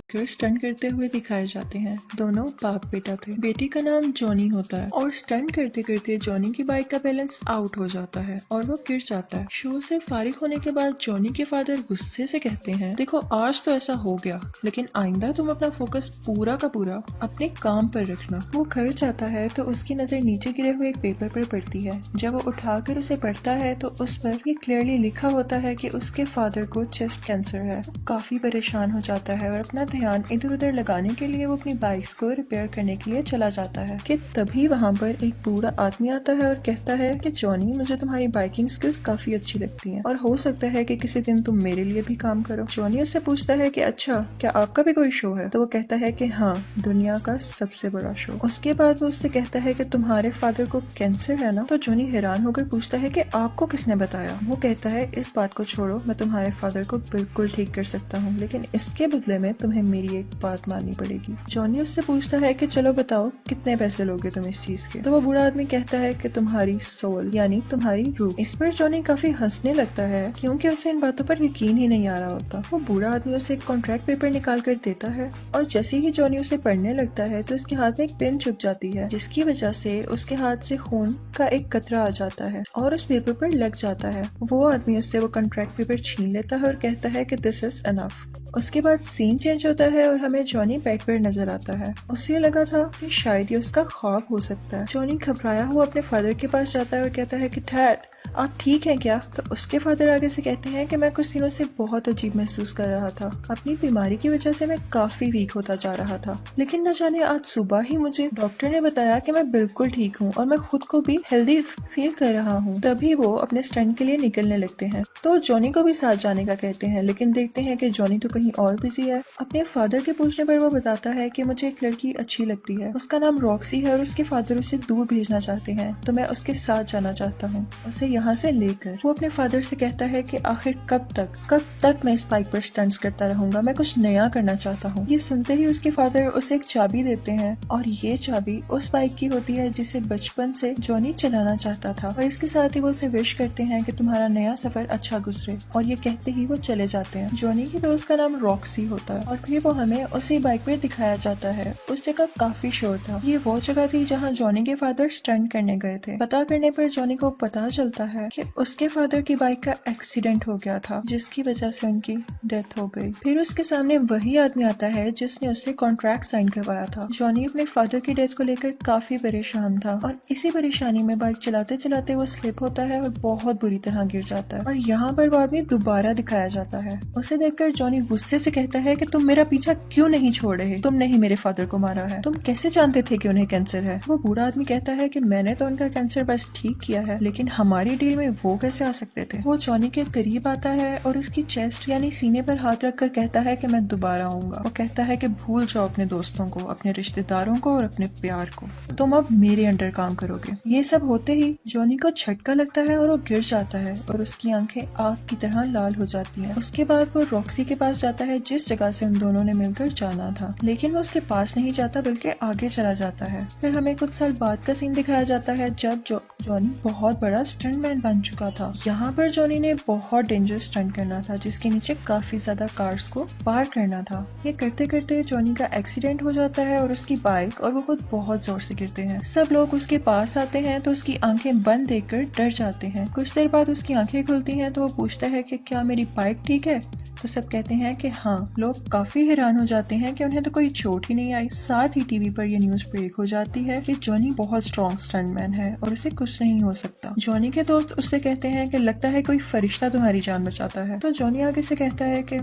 कर स्टंट करते हुए दिखाए जाते हैं। दोनों बाप बेटा थे। बेटी का नाम जॉनी होता है और स्टंट करते करते जॉनी की बाइक का बैलेंस आउट हो जाता है और वो गिर जाता है। शो से फारिग होने के बाद जॉनी के फादर गुस्से से कहते हैं, देखो आज तो ऐसा हो गया, लेकिन आइंदा तुम अपना फोकस पूरा का पूरा अपने काम पर रखना। वो घर जाता है तो उसकी नजर नीचे गिरे हुए एक पेपर पर पड़ती है। जब वो उठाकर उसे पढ़ता है तो उस पर ये क्लियरली लिखा होता है कि उसके फादर को चेस्ट कैंसर है। काफी परेशान हो जाता है और अपना ध्यान इधर उधर लगाने के लिए वो अपनी बाइक्स को रिपेयर करने के लिए चला जाता है कि तभी वहाँ पर एक बूढ़ा आदमी आता है और कहता है कि जॉनी, मुझे तुम्हारी बाइकिंग स्किल्स काफी अच्छी लगती हैं और हो सकता है कि किसी दिन तुम मेरे लिए भी काम करो। जॉनी उससे पूछता है कि अच्छा, क्या आपका भी कोई शो है? तो वो कहता है कि हाँ, दुनिया का सबसे बड़ा शो। उसके बाद वो उससे कहता है कि तुम्हारे फादर को कैंसर है ना? तो जॉनी हैरान होकर पूछता है कि आपको किसने बताया? वो कहता है, इस बात को छोड़ो, मैं तुम्हारे फादर को बिल्कुल ठीक कर सकता हूँ, लेकिन इसके बदले में तुम्हें मेरी एक बात माननी पड़ेगी। जॉनी उससे पूछता है कि चलो बताओ, कितने पैसे लोगे तुम इस चीज के? तो वो बूढ़ा आदमी कहता है कि तुम्हारी सोल, यानी तुम्हारी रूह। इस पर जॉनी काफी हंसने लगता है क्योंकि उसे इन बातों पर यकीन ही नहीं आ रहा होता। वो बूढ़ा आदमी उसे एक कॉन्ट्रैक्ट पेपर निकाल कर देता है और जैसे ही जॉनी उसे पढ़ने लगता है तो उसके हाथ में एक पेन चुभ जाती है, जिसकी वजह से उसके हाथ से खून का एक कतरा आ जाता है और उस पेपर पर लग जाता है। वो आदमी उससे वो कॉन्ट्रैक्ट पेपर छीन लेता है और कहता है कि दिस इज एनफ। उसके बाद सीन चेंज होता है और हमें जॉनी बेड पर नजर आता है। उसे लगा था कि शायद ये उसका ख्वाब हो सकता है। जॉनी घबराया हुआ अपने फादर के पास जाता है और कहता है कि डैड, आप ठीक हैं क्या? तो उसके फादर आगे से कहते हैं कि मैं कुछ दिनों से बहुत अजीब महसूस कर रहा था। अपनी बीमारी की वजह से मैं काफी वीक होता जा रहा था, लेकिन न जाने आज सुबह ही मुझे डॉक्टर ने बताया कि मैं बिल्कुल ठीक हूँ और मैं खुद को भी हेल्दी फील कर रहा हूँ। तभी वो अपने स्टंट के लिए निकलने लगते हैं तो जॉनी को भी साथ जाने का कहते हैं, लेकिन देखते हैं कि जॉनी तो कहीं और बिजी है। अपने फादर के पूछने पर वो बताता है कि मुझे एक लड़की अच्छी लगती है, उसका नाम रॉक्सी है और उसके फादर उसे दूर भेजना चाहते हैं, तो मैं उसके साथ जाना चाहता हूँ, उसे यहाँ से लेकर। वो अपने फादर से कहता है कि आखिर कब तक मैं इस बाइक पर स्टंट्स करता रहूंगा, मैं कुछ नया करना चाहता हूँ। ये सुनते ही उसके फादर उसे एक चाबी देते हैं और ये चाबी उस बाइक की होती है जिसे बचपन से जॉनी चलाना चाहता था और इसके साथ ही वो उसे विश करते हैं कि तुम्हारा नया सफर अच्छा गुजरे, और ये कहते ही वो चले जाते हैं। जॉनी की दोस्त का नाम रॉक्सी होता है और फिर वो हमें उसी बाइक पर दिखाया जाता है। उस जगह काफी शोर था। ये वो जगह थी जहाँ जॉनी के फादर स्टंट करने गए थे। पता करने पर जॉनी को पता चलता है कि उसके फादर की बाइक का एक्सीडेंट हो गया था, जिसकी वजह से उनकी डेथ हो गई। फिर उसके सामने वही आदमी आता है जिसने उससे कॉन्ट्रैक्ट साइन करवाया था। जॉनी अपने फादर की डेथ को लेकर काफी परेशान था और इसी परेशानी में बाइक चलाते चलाते वो स्लिप होता है और बहुत बुरी तरह गिर जाता है और यहाँ पर वो आदमी दोबारा दिखाया जाता है। उसे देखकर जॉनी गुस्से से कहता है कि तुम मेरा पीछा क्यों नहीं छोड़ रहे? तुमने ही मेरे फादर को मारा है, तुम कैसे जानते थे कि उन्हें कैंसर है? वो बूढ़ा आदमी कहता है कि मैंने तो उनका कैंसर बस ठीक किया है, लेकिन हमारी डील में वो कैसे आ सकते थे? वो जॉनी के करीब आता है और उसकी चेस्ट यानी सीने पर हाथ रखकर कहता है कि मैं दोबारा आऊंगा। वो कहता है कि भूल जाओ अपने दोस्तों को, अपने रिश्तेदारों को और अपने प्यार को, तुम अब मेरे अंडर काम करोगे। ये सब होते ही जॉनी को झटका लगता है और वो गिर जाता है और उसकी आंखें आग की तरह लाल हो जाती हैं। उसके बाद वो रॉक्सी के पास जाता है जिस जगह से उन दोनों ने मिलकर जाना था, लेकिन वो उसके पास नहीं जाता बल्कि आगे चला जाता है। फिर हमें कुछ साल बाद का सीन दिखाया जाता है जब जॉनी बहुत बड़ा स्टंटमैन बन चुका था। यहाँ पर जॉनी ने बहुत डेंजरस स्टंट करना था जिसके नीचे काफी ज्यादा कार्स को पार करना था। ये करते करते जॉनी का एक्सीडेंट हो जाता है और उसकी बाइक और वो खुद बहुत जोर से गिरते हैं। सब लोग उसके पास आते हैं तो उसकी आंखें बंद देखकर डर जाते हैं। कुछ देर बाद उसकी आंखें खुलती हैं तो वो पूछता है कि क्या मेरी बाइक ठीक है? तो सब कहते हैं कि हाँ। लोग काफी हैरान हो जाते हैं कि उन्हें तो कोई चोट ही नहीं आई। साथ ही टीवी पर यह न्यूज ब्रेक हो जाती है कि जॉनी बहुत स्ट्रॉन्ग स्टंटमैन है और उसे कुछ नहीं हो सकता। जॉनी के दोस्त उससे कहते हैं कि लगता है कोई फरिश्ता तुम्हारी जान बचाता है। तो जॉनी आगे से कहता है कि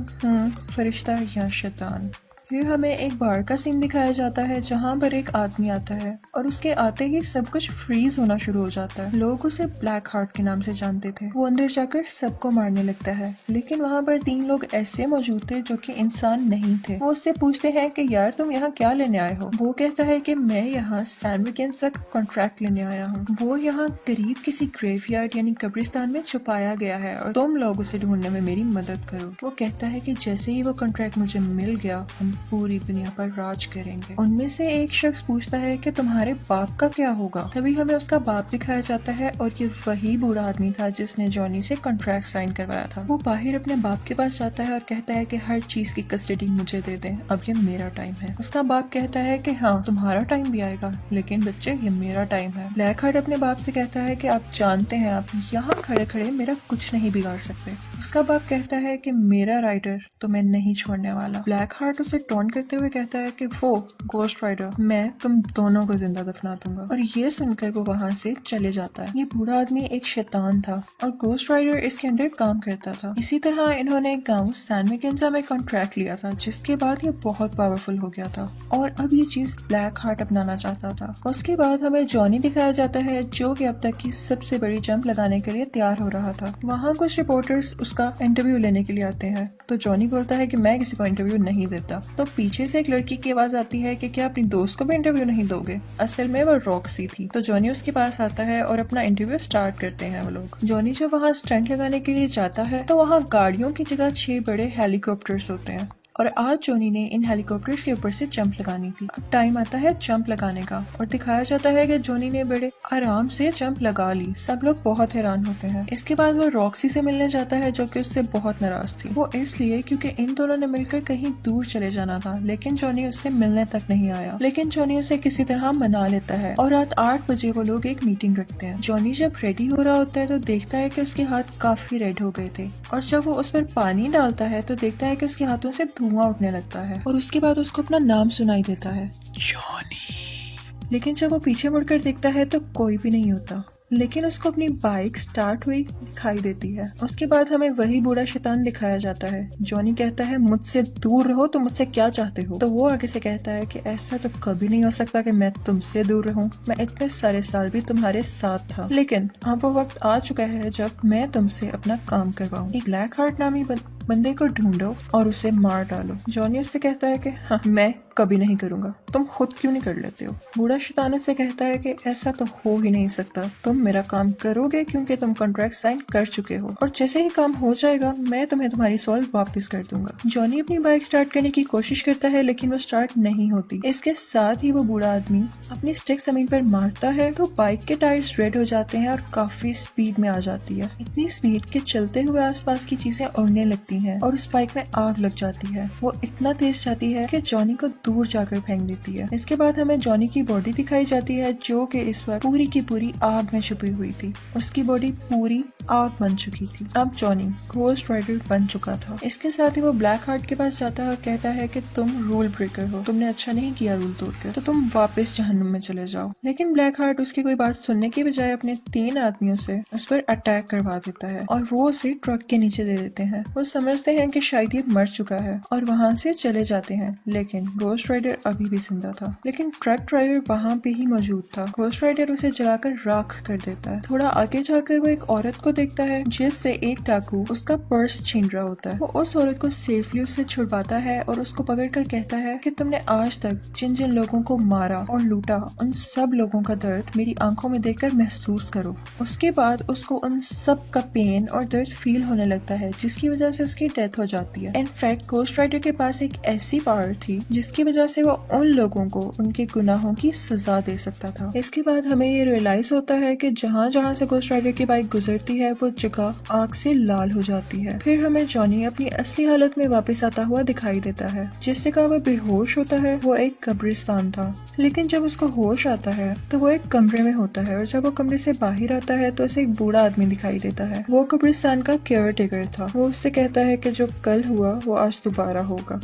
फरिश्ता या शैतान। फिर हमें एक बार का सीन दिखाया जाता है जहाँ पर एक आदमी आता है और उसके आते ही सब कुछ फ्रीज होना शुरू हो जाता है। लोग उसे ब्लैक हार्ट के नाम से जानते थे। वो अंदर जाकर सबको मारने लगता है, लेकिन वहाँ पर 3 लोग ऐसे मौजूद थे जो कि इंसान नहीं थे। वो उससे पूछते हैं कि यार तुम यहाँ क्या लेने आए हो? वो कहता है कि मैं यहाँ सैंडविकेंस का कॉन्ट्रैक्ट लेने आया हूँ। वो यहाँ करीब किसी ग्रेवयार्ड यानी कब्रिस्तान में छुपाया गया है और तुम लोग उसे ढूंढने में मेरी मदद करो। वो कहता है कि जैसे ही वो कॉन्ट्रैक्ट मुझे मिल गया हम पूरी दुनिया पर राज करेंगे। उनमें से एक शख्स पूछता है कि तुम्हारे बाप का क्या होगा। तभी हमें उसका बाप दिखाया जाता है और ये वही बूढ़ा आदमी था जिसने जॉनी से कॉन्ट्रैक्ट साइन करवाया था। वो बाहर अपने बाप के पास जाता है और कहता है कि हर चीज की कस्टडी मुझे दे दें, अब ये मेरा टाइम है। उसका बाप कहता है कि हाँ तुम्हारा टाइम भी आएगा, लेकिन बच्चे ये मेरा टाइम है। ब्लैक हार्ट अपने बाप से कहता है कि आप जानते हैं आप यहाँ खड़े खड़े मेरा कुछ नहीं बिगाड़ सकते। उसका बाप कहता है कि मेरा राइडर तुम्हें नहीं छोड़ने वाला। ब्लैक हार्ट उसे टोन करते हुए कहता है कि वो गोस्ट राइडर मैं तुम दोनों को जिंदा दफना दूंगा, और ये सुनकर वो वहाँ से चले जाता है। ये बूढ़ा आदमी एक शैतान था और गोस्ट राइडर इसके अंडर काम करता था। इसी तरह इन्होंने एक गाँव सैन मैकेंजा में कॉन्ट्रैक्ट लिया था, जिसके बाद ये बहुत पावरफुल हो गया था और अब ये चीज ब्लैक हार्ट अपनाना चाहता था। उसके बाद हमें जॉनी दिखाया जाता है जो कि अब तक की सबसे बड़ी जंप लगाने के लिए तैयार हो रहा था। वहाँ कुछ रिपोर्टर्स उसका इंटरव्यू लेने के लिए आते हैं, तो जॉनी बोलता है कि मैं किसी को इंटरव्यू नहीं देता। तो पीछे से एक लड़की की आवाज आती है कि क्या अपनी दोस्त को भी इंटरव्यू नहीं दोगे। असल में वो रॉक्सी थी। तो जॉनी उसके पास आता है और अपना इंटरव्यू स्टार्ट करते हैं वो लोग। जॉनी जब वहाँ स्टंट लगाने के लिए जाता है तो वहाँ गाड़ियों की जगह 6 बड़े हेलीकॉप्टर्स होते हैं और आज जॉनी ने इन हेलीकॉप्टर्स के ऊपर से जंप लगानी थी। अब टाइम आता है जंप लगाने का और दिखाया जाता है कि जॉनी ने बड़े आराम से जंप लगा ली। सब लोग बहुत हैरान होते हैं। इसके बाद वो रॉक्सी से मिलने जाता है जो कि उससे बहुत नाराज थी। वो इसलिए क्योंकि इन दोनों ने मिलकर कहीं दूर चले जाना था, लेकिन जॉनी उससे मिलने तक नहीं आया। लेकिन जॉनी उसे किसी तरह मना लेता है और रात 8 बजे वो लोग एक मीटिंग रखते हैं। जॉनी जब रेडी हो रहा होता है तो देखता है कि उसके हाथ काफी रेड हो गए थे और जब वो उस पर पानी डालता है तो देखता है कि उसके हाथों से धुआं उठने लगता है और उसके बाद उसको अपना नाम सुनाई देता है, जॉनी। लेकिन जब वो पीछे मुड़कर देखता है तो कोई भी नहीं होता, लेकिन उसको अपनी बाइक स्टार्ट हुई दिखाई देती है। उसके बाद हमें वही बूढ़ा शैतान दिखाया जाता है। जॉनी कहता है मुझसे दूर रहो, तो मुझसे क्या चाहते हो। तो वो आगे से कहता है कि ऐसा तो कभी नहीं हो सकता कि मैं तुमसे दूर रहूं, मैं इतने सारे साल भी तुम्हारे साथ था, लेकिन अब वो वक्त आ चुका है जब मैं तुमसे अपना काम करवाऊं। एक ब्लैक हार्ट नामी बंदे को ढूंढो और उसे मार डालो। जॉनी उससे कहता है कि हाँ मैं कभी नहीं करूंगा, तुम खुद क्यों नहीं कर लेते हो। बूढ़ा शैतान उससे कहता है कि ऐसा तो हो ही नहीं सकता, तुम मेरा काम करोगे क्योंकि तुम कॉन्ट्रैक्ट साइन कर चुके हो और जैसे ही काम हो जाएगा मैं तुम्हें तुम्हारी सोल वापस कर दूंगा। जॉनी अपनी बाइक स्टार्ट करने की कोशिश करता है लेकिन वो स्टार्ट नहीं होती। इसके साथ ही वो बूढ़ा आदमी अपनी स्टिक जमीन पर मारता है तो बाइक के टायर्स रेड हो जाते हैं और काफी स्पीड में आ जाती है। इतनी स्पीड के चलते हुए आसपास की चीजें उड़ने लगती है और उस बाइक में आग लग जाती है। वो इतना तेज जाती है कि जॉनी को दूर जाकर फेंक देती है। इसके बाद हमें जॉनी की बॉडी दिखाई जाती है जो कि इस वक्त पूरी की पूरी आग में छुपी हुई थी। उसकी बॉडी पूरी आग बन चुकी थी। अब जॉनी गोस्ट राइडर बन चुका था। इसके साथ ही वो ब्लैक हार्ट के पास जाता है और कहता है कि तुम रूल ब्रेकर हो, तुमने अच्छा नहीं किया रूल तोड़कर, तो तुम वापस जहन्नुम में चले जाओ। लेकिन ब्लैक हार्ट उसकी कोई बात सुनने की बजाय अपने 3 आदमियों से उस पर अटैक करवा देता है और वो उसे ट्रक के नीचे दे देते हैं। वो समझते हैं कि शायद ये मर चुका है और वहाँ से चले जाते हैं, लेकिन गोस्ट राइडर अभी भी जिंदा था। लेकिन ट्रक ड्राइवर वहाँ पे ही मौजूद था। गोस्ट राइडर उसे जलाकर राख कर देता है। थोड़ा आगे जाकर वो एक औरत को देखता है जिससे एक डाकू उसका पर्स छीन रहा होता है। वो उस औरत को सेफली उससे छुड़वाता है और उसको पकड़कर कहता है कि तुमने आज तक जिन जिन लोगों को मारा और लूटा उन सब लोगों का दर्द मेरी आंखों में देखकर महसूस करो। उसके बाद उसको उन सब का पेन और दर्द फील होने लगता है जिसकी वजह से उसकी डेथ हो जाती है। इनफैक्ट गोस्ट राइडर के पास एक ऐसी पावर थी जिसकी वजह से वो उन लोगों को उनके गुनाहों की सजा दे सकता था। इसके बाद हमें ये रियलाइज होता है कि जहाँ जहाँ से गोस्ट राइडर की बाइक गुजरती है वो जगह आग से लाल हो जाती है। फिर हमें जॉनी अपनी असली हालत में वापस आता हुआ दिखाई देता है। जिस जगह वो बेहोश होता है वो एक कब्रिस्तान था, लेकिन जब उसको होश आता है तो वो एक कमरे में होता है और जब वो कमरे से बाहर आता है तो उसे एक बूढ़ा आदमी दिखाई देता है। वो कब्रिस्तान का केयर टेकर था। वो उससे कहता है कि जो कल हुआ वो आज दोबारा होगा।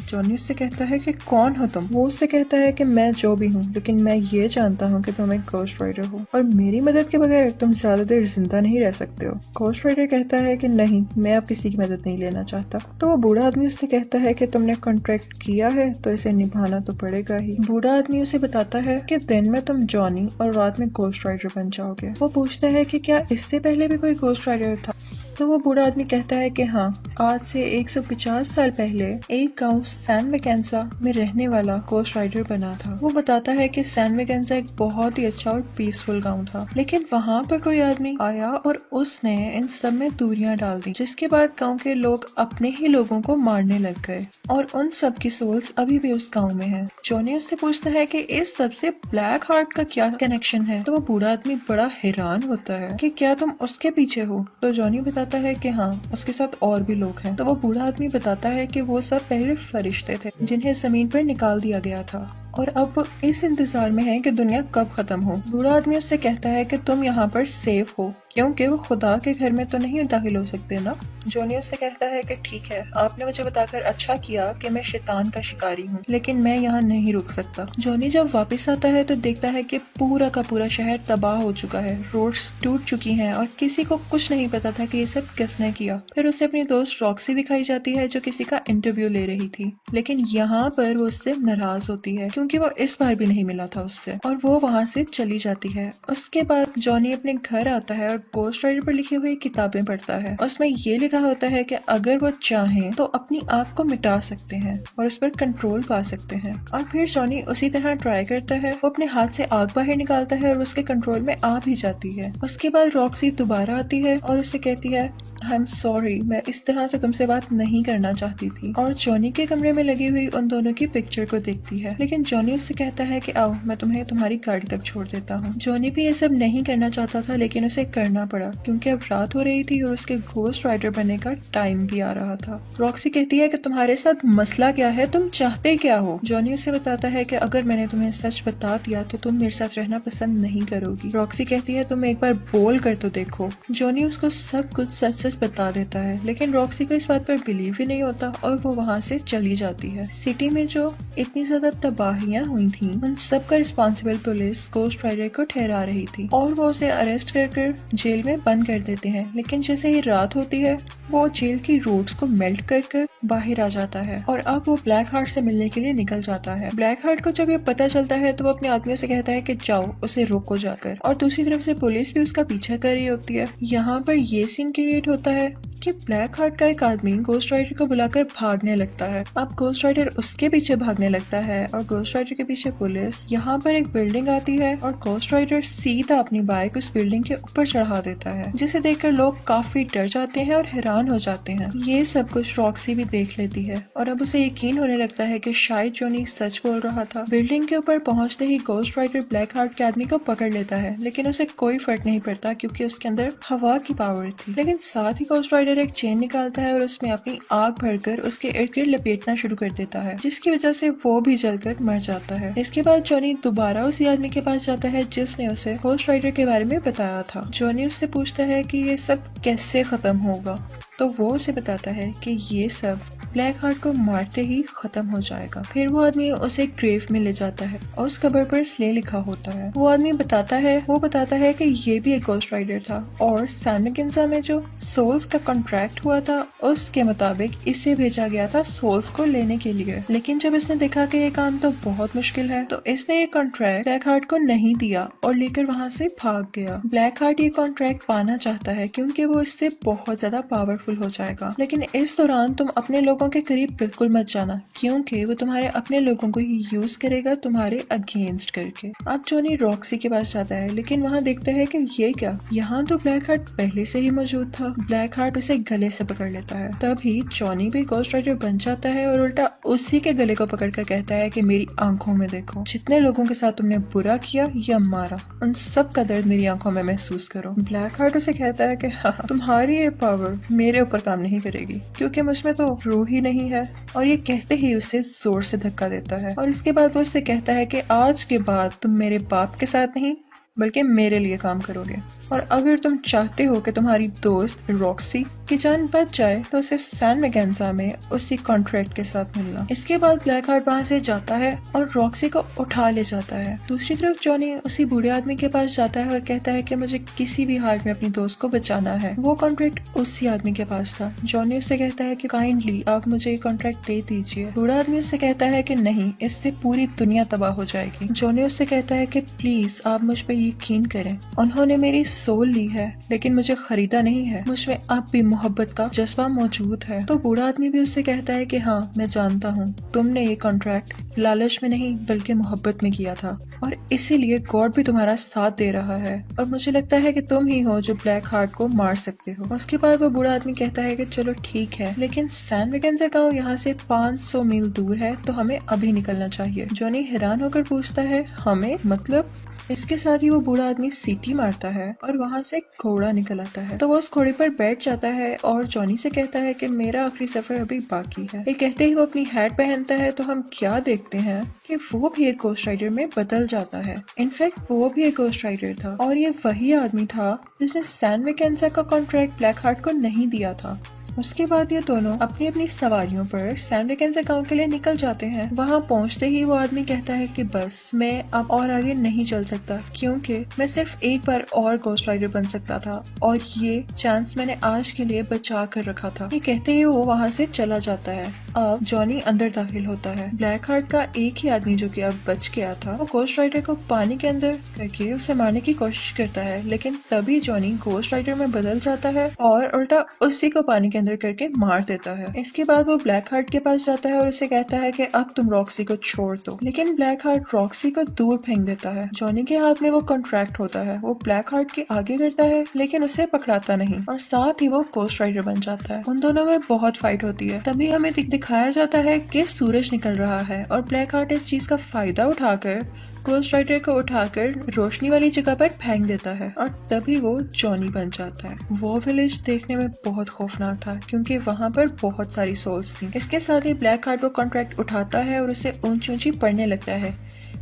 जॉनी उससे कहता है कि कौन हो तुम। वो उससे कहता है कि मैं जो भी हूँ, लेकिन मैं ये जानता हूँ कि तुम एक गोस्ट राइडर हो और मेरी मदद के बगैर तुम ज्यादा देर जिंदा नहीं रह सकते हो। गोस्ट राइडर कहता है कि नहीं, मैं अब किसी की मदद नहीं लेना चाहता। तो वो बूढ़ा आदमी उससे कहता है कि तुमने कॉन्ट्रैक्ट किया है तो इसे निभाना तो पड़ेगा ही। बूढ़ा आदमी उसे बताता है कि दिन में तुम जॉनी और रात में गोस्ट राइडर बन जाओगे। वो पूछता है कि क्या इससे पहले भी कोई गोस्ट राइडर था। तो वो बूढ़ा आदमी कहता है कि हाँ, आज से 150 साल पहले एक गांव सैन मैकेंजा में रहने वाला घोस्ट राइडर बना था। वो बताता है कि सैन मैकेंजा एक बहुत ही अच्छा और पीसफुल गांव था, लेकिन वहाँ पर कोई आदमी आया और उसने इन सब में दूरियां डाल दी, जिसके बाद गांव के लोग अपने ही लोगों को मारने लग गए और उन सब की सोल्स अभी भी उस गांव में है। जॉनी उससे पूछता है कि इस सब से ब्लैक हार्ट का क्या कनेक्शन है। तो वो बूढ़ा आदमी बड़ा हैरान होता है कि क्या तुम उसके पीछे हो। तो जॉनी बताता है कि हाँ, उसके साथ और भी लोग हैं। तो वो बूढ़ा आदमी बताता है कि वो सब पहले फरिश्ते थे जिन्हें जमीन पर निकाल दिया गया था और अब इस इंतजार में है कि दुनिया कब खत्म हो। बूढ़ा आदमी उससे कहता है कि तुम यहाँ पर सेफ हो क्योंकि वो खुदा के घर में तो नहीं दाखिल हो सकते ना। जॉनी उससे कहता है कि ठीक है, आपने मुझे बताकर अच्छा किया कि मैं शैतान का शिकारी हूँ, लेकिन मैं यहाँ नहीं रुक सकता। जॉनी जब वापस आता है तो देखता है कि पूरा का पूरा शहर तबाह हो चुका है, रोड्स टूट चुकी हैं और किसी को कुछ नहीं पता था कि ये सब किसने किया। फिर उसे अपनी दोस्त रॉक्सी दिखाई जाती है जो किसी का इंटरव्यू ले रही थी, लेकिन यहाँ पर वो उससे नाराज होती है क्योंकि वो इस बार भी नहीं मिला था उससे और वो वहाँ से चली जाती है। उसके बाद जॉनी अपने घर आता है और घोस्ट राइडर पर लिखी हुई किताबें पढ़ता है। उसमें ये लिखा होता है कि अगर वो चाहें तो अपनी आँख को मिटा सकते हैं और उस पर कंट्रोल पा सकते हैं। और फिर जॉनी उसी तरह ट्राई करता है। वो अपने हाथ से आग बाहर निकालता है और उसके कंट्रोल में आ भी जाती है। उसके बाद रॉक्सी दोबारा आती है और उससे कहती है, आई एम सॉरी, मैं इस तरह से तुमसे बात नहीं करना चाहती थी। और जॉनी के कमरे में लगी हुई उन दोनों की पिक्चर को देखती है, लेकिन जॉनी उससे कहता है कि आओ, मैं तुम्हें तुम्हारी गाड़ी तक छोड़ देता हूँ। जॉनी भी ये सब नहीं करना चाहता था, लेकिन उसे करना पड़ा क्योंकि अब रात हो रही थी और उसके घोस्ट राइडर बनने का टाइम भी आ रहा था। रॉक्सी कहती है कि तुम्हारे साथ मसला क्या है, तुम चाहते क्या हो। जॉनी उसे बताता है कि अगर मैंने तुम्हें सच बता दिया तो तुम मेरे साथ रहना पसंद नहीं करोगी। रॉक्सी कहती है तुम एक बार बोल कर तो देखो। जॉनी उसको सब कुछ सच सच बता देता है, लेकिन रॉक्सी को इस बात पर बिलीव ही नहीं होता और वो वहाँ से चली जाती है। सिटी में जो इतनी ज्यादा तबाहियां हुई थी, उन सब का रिस्पॉन्सिबल पुलिस घोस्ट राइडर को ठहरा रही थी और वो उसे अरेस्ट कर जेल में बंद कर देते हैं। लेकिन जैसे ही रात होती है वो जेल की रोड्स को मेल्ट कर बाहर आ जाता है और अब वो ब्लैक हार्ट से मिलने के लिए निकल जाता है। ब्लैक हार्ट को जब ये पता चलता है तो वो अपने आदमियों से कहता है कि जाओ, उसे रोको जाकर। और दूसरी तरफ से पुलिस भी उसका पीछा कर रही होती है। यहाँ पर ये सीन क्रिएट होता है कि ब्लैक हार्ट का एक आदमी घोस्ट राइडर को बुलाकर भागने लगता है। अब घोस्ट राइडर उसके पीछे भागने लगता है और घोस्ट राइडर के पीछे पुलिस। यहाँ पर एक बिल्डिंग आती है और घोस्ट राइडर सीधा अपनी बाइक उस बिल्डिंग के ऊपर चढ़ा देता है, जिसे देखकर लोग काफी डर जाते हैं और हैरान हो जाते हैं। ये सब कुछ रॉक्सी भी देख लेती है और अब उसे यकीन होने लगता है कि शायद जॉनी सच बोल रहा था। बिल्डिंग के ऊपर पहुंचते ही घोस्ट राइडर ब्लैक हार्ट के आदमी को पकड़ लेता है, लेकिन उसे कोई फर्क नहीं पड़ता क्योंकि उसके अंदर हवा की पावर थी। लेकिन साथ ही घोस्ट राइडर एक चेन निकालता है और उसमें अपनी आग भरकर उसके इर्द गिर्द लपेटना शुरू कर देता है, जिसकी वजह से वो भी जलकर मर जाता है। इसके बाद जॉनी दोबारा उसी आदमी के पास जाता है जिसने उसे घोस्ट राइडर के बारे में बताया था। जॉनी उससे पूछता है कि ये सब कैसे खत्म होगा, तो वो उसे बताता है कि ये सब ब्लैक हार्ट को मारते ही खत्म हो जाएगा। फिर वो आदमी उसे ग्रेव में ले जाता है और उस कबर पर स्ले लिखा होता है। वो आदमी बताता है कि ये भी एक घोस्ट राइडर था और सैन मैकेंजा में जो सोल्स का कॉन्ट्रैक्ट हुआ था उसके मुताबिक इसे भेजा गया था सोल्स को लेने के लिए। लेकिन जब इसने देखा कि ये काम तो बहुत मुश्किल है तो इसने ये कॉन्ट्रैक्ट ब्लैक हार्ट को नहीं दिया और लेकर वहाँ से भाग गया। ब्लैक हार्ट ये कॉन्ट्रैक्ट पाना चाहता है क्योंकि वो इससे बहुत ज्यादा पावरफुल हो जाएगा, लेकिन इस दौरान तुम अपने लोगों के करीब बिल्कुल मत जाना क्योंकि वो तुम्हारे अपने लोगों को ही यूज करेगा तुम्हारे अगेंस्ट करके। अब जॉनी रॉक्सी के पास जाता है, लेकिन वहाँ देखता है कि ये क्या, यहाँ तो ब्लैक हार्ट पहले से ही मौजूद था। ब्लैक हार्ट उसे गले से पकड़ लेता है। तभी जॉनी भी घोस्ट राइडर बन जाता है और उल्टा उसी के गले को पकड़कर कहता है कि मेरी आंखों में देखो, जितने लोगों के साथ तुमने बुरा किया या मारा उन सब का दर्द मेरी आंखों में महसूस करो। ब्लैक हार्ट उसे कहता है कि हाँ, तुम्हारी ये पावर मेरे ऊपर काम नहीं करेगी क्योंकि मुझमें तो रूह ही नहीं है। और ये कहते ही उसे जोर से धक्का देता है और इसके बाद वो उससे कहता है कि आज के बाद तुम मेरे बाप के साथ नहीं बल्कि मेरे लिए काम करोगे और अगर तुम चाहते हो कि तुम्हारी दोस्त रॉक्सी की जान बच जाए तो उसे सैन मैकेंजा में उसी कॉन्ट्रैक्ट के साथ मिलना। इसके बाद ब्लैक हार्ट वहाँ से जाता है और रॉक्सी को उठा ले जाता है। दूसरी तरफ जॉनी उसी बूढ़े आदमी के पास जाता है और कहता है कि मुझे किसी भी हाल में अपनी दोस्त को बचाना है। वो कॉन्ट्रैक्ट उसी आदमी के पास था। जॉनी उससे कहता है कि काइंडली आप मुझे ये कॉन्ट्रैक्ट दे दीजिए। बूढ़ा आदमी उससे कहता है कि नहीं, इससे पूरी दुनिया तबाह हो जाएगी। जॉनी उससे कहता है कि प्लीज आप मुझ पर यकीन करें, उन्होंने मेरी सोल ली है लेकिन मुझे खरीदा नहीं है, मुझमें अब भी मोहब्बत का जज्बा मौजूद है। तो बूढ़ा आदमी भी उससे कहता है कि हाँ मैं जानता हूँ, तुमने ये कॉन्ट्रैक्ट लालच में नहीं बल्कि मोहब्बत में किया था और इसीलिए गॉड भी तुम्हारा साथ दे रहा है और मुझे लगता है कि तुम ही हो जो ब्लैक हार्ट को मार सकते हो। उसके बाद वो बूढ़ा आदमी कहता है कि चलो ठीक है, लेकिन सैन वेकेंसर गांव यहाँ से 500 मील दूर है तो हमें अभी निकलना चाहिए। जॉनी हैरान होकर पूछता है हमें मतलब? इसके साथ ही वो बूढ़ा आदमी सीटी मारता है और वहाँ से एक घोड़ा निकल आता है। तो वो उस घोड़े पर बैठ जाता है और जॉनी से कहता है कि मेरा आखिरी सफर अभी बाकी है। ये कहते ही वो अपनी हैट पहनता है तो हम क्या देखते हैं कि वो भी एक घोस्ट राइडर में बदल जाता है। इनफैक्ट वो भी एक घोस्ट राइडर था और ये वही आदमी था जिसने सैन वेकेंसर का कॉन्ट्रैक्ट ब्लैक हार्ट को नहीं दिया था। उसके बाद ये दोनों अपनी अपनी सवारियों पर सैन वेकेंसर गांव के लिए निकल जाते हैं। वहां पहुंचते ही वो आदमी कहता है कि बस मैं अब और आगे नहीं चल सकता क्योंकि मैं सिर्फ एक बार और घोस्ट राइडर बन सकता था और ये चांस मैंने आज के लिए बचा कर रखा था। ये कहते ही वो वहां से चला जाता है। अब जॉनी अंदर दाखिल होता है। ब्लैक हार्ट का एक ही आदमी जो कि अब बच गया था वो घोस्ट राइडर को पानी के अंदर करके उसे मारने की कोशिश करता है, लेकिन तभी जॉनी घोस्ट राइडर में बदल जाता है और उल्टा उसी को पानी के अंदर करके मार देता है। इसके बाद वो ब्लैक हार्ट के पास जाता है और उसे कहता है कि अब तुम रॉक्सी को छोड़ दो, लेकिन ब्लैक हार्ट रॉक्सी को दूर फेंक देता है। जॉनी के हाथ में वो कॉन्ट्रैक्ट होता है, वो ब्लैक हार्ट के आगे करता है लेकिन उसे पकड़ाता नहीं और साथ ही वो घोस्ट राइडर बन जाता है। उन दोनों में बहुत फाइट होती है। तभी हमें दिखाया जाता है कि सूरज निकल रहा है और ब्लैक हार्ट इस चीज का फायदा उठाकर घोस्ट राइडर को उठाकर रोशनी वाली जगह पर फेंक देता है और तभी वो जॉनी बन जाता है। वो विलेज देखने में बहुत खौफनाक था क्योंकि वहाँ पर बहुत सारी सोल्स थी। इसके साथ ही ब्लैक हार्ट वो कॉन्ट्रैक्ट उठाता है और उसे ऊंची ऊंची पड़ने लगता है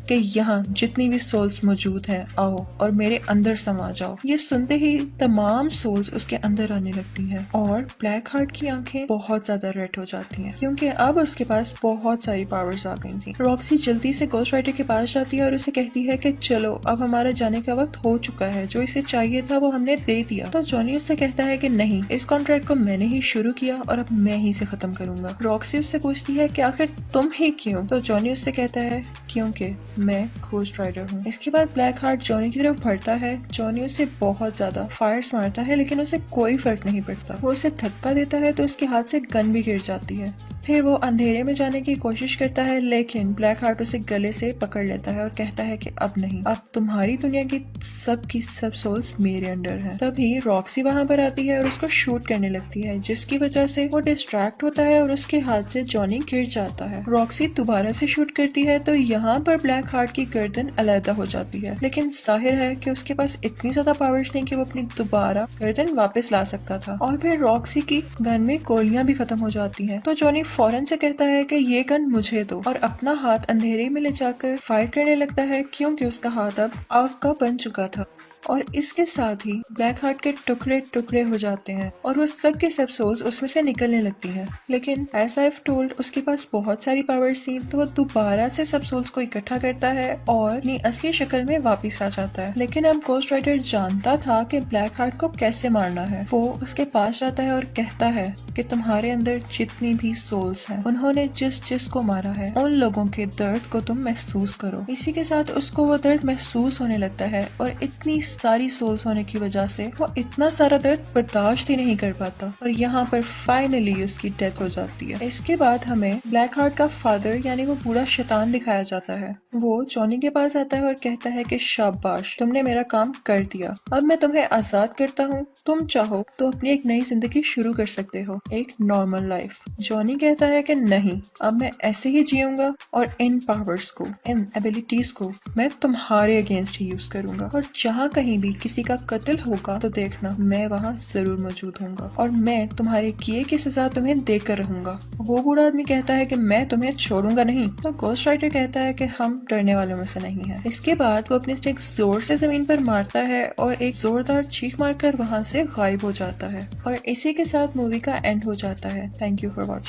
कि यहाँ जितनी भी सोल्स मौजूद हैं आओ और मेरे अंदर समा जाओ। ये सुनते ही तमाम सोल्स उसके अंदर आने लगती हैं और ब्लैक हार्ट की आंखें बहुत ज्यादा रेड हो जाती हैं क्योंकि अब उसके पास बहुत सारी पावर्स आ गई थी। रॉक्सी जल्दी से घोस्ट राइडर के पास जाती है और उसे कहती है कि चलो अब हमारा जाने का वक्त हो चुका है, जो इसे चाहिए था वो हमने दे दिया। तो जॉनी उससे कहता है कि नहीं, इस कॉन्ट्रैक्ट को मैंने ही शुरू किया और अब मैं ही इसे खत्म करूंगा। रॉक्सी उससे पूछती है कि आखिर तुम ही क्यों? तो जॉनी उससे कहता है क्योंकि मैं घोस्ट राइडर हूँ। इसके बाद ब्लैक हार्ट जॉनी की तरफ बढ़ता है। जॉनी उसे बहुत ज्यादा फायर्स मारता है लेकिन उसे कोई फर्क नहीं पड़ता। वो उसे धक्का देता है तो उसके हाथ से गन भी गिर जाती है। फिर वो अंधेरे में जाने की कोशिश करता है लेकिन ब्लैक हार्ट उसे गले से पकड़ लेता है और कहता है कि अब नहीं, अब तुम्हारी दुनिया की सब सोल्स मेरे अंडर हैं। तभी रॉक्सी वहाँ पर आती है और उसको शूट करने लगती है जिसकी वजह से वो डिस्ट्रैक्ट होता है और उसके हाथ से जॉनी गिर जाता है। रॉक्सी दोबारा से शूट करती है तो यहाँ पर ब्लैक हार्ट की गर्दन अलग हो जाती है, लेकिन जाहिर है कि उसके पास इतनी ज्यादा पावर्स थी कि वो अपनी दोबारा गर्दन वापस ला सकता था। और फिर रॉक्सी की गन में गोलियां भी खत्म हो जाती हैं। तो जॉनी फौरन से कहता है कि ये गन मुझे दो और अपना हाथ अंधेरे में ले जाकर फायर करने लगता है क्योंकि उसका हाथ अब आग का बन चुका था। और इसके साथ ही ब्लैक हार्ट के टुकड़े टुकड़े हो जाते हैं और वो सब के सब सोल्स उसमें से निकलने लगती हैं। लेकिन एज आई हैव टोल्ड उसके पास बहुत सारी पावर्स थी तो वो दोबारा से सब सोल्स को इकट्ठा करता है और अपनी असली शक्ल में वापस आ जाता है। लेकिन अब घोस्ट राइडर जानता था कि ब्लैक हार्ट को कैसे मारना है। वो उसके पास जाता है और कहता है कि तुम्हारे अंदर जितनी भी सोल्स हैं उन्होंने जिस को मारा है उन लोगों के दर्द को तुम महसूस करो। इसी के साथ उसको वो दर्द महसूस होने लगता है और इतनी सारी सोल्स होने की वजह से वो इतना सारा दर्द बर्दाश्त ही नहीं कर पाता और यहाँ पर फाइनली उसकी डेथ हो जाती है। इसके बाद हमें ब्लैक हार्ट का फादर यानी वो बूढ़ा शैतान दिखाया जाता है। वो जॉनी के पास आता है और कहता है कि शाबाश, तुमने मेरा काम कर दिया, अब मैं तुम्हें आजाद करता हूँ, तुम चाहो तो अपनी एक नई जिंदगी शुरू कर सकते हो, एक नॉर्मल लाइफ। जॉनी कहता है कि नहीं, अब मैं ऐसे ही जीऊंगा और इन पावर्स को, इन एबिलिटीज को मैं तुम्हारे अगेंस्ट ही यूज करूंगा और जहाँ कहीं भी किसी का कत्ल होगा तो देखना मैं वहाँ जरूर मौजूद होऊंगा और मैं तुम्हारे किए की सजा तुम्हें देकर रहूंगा। वो बूढ़ा आदमी कहता है कि मैं तुम्हें छोड़ूंगा नहीं। तो घोस्ट राइडर कहता है कि हम डरने वालों में से नहीं है। इसके बाद वो अपने स्टिक जोर से जमीन पर मारता है और एक जोरदार चीख मारकर वहाँ से गायब हो जाता है और इसी के साथ मूवी का एंड हो जाता है। Thank you for watching.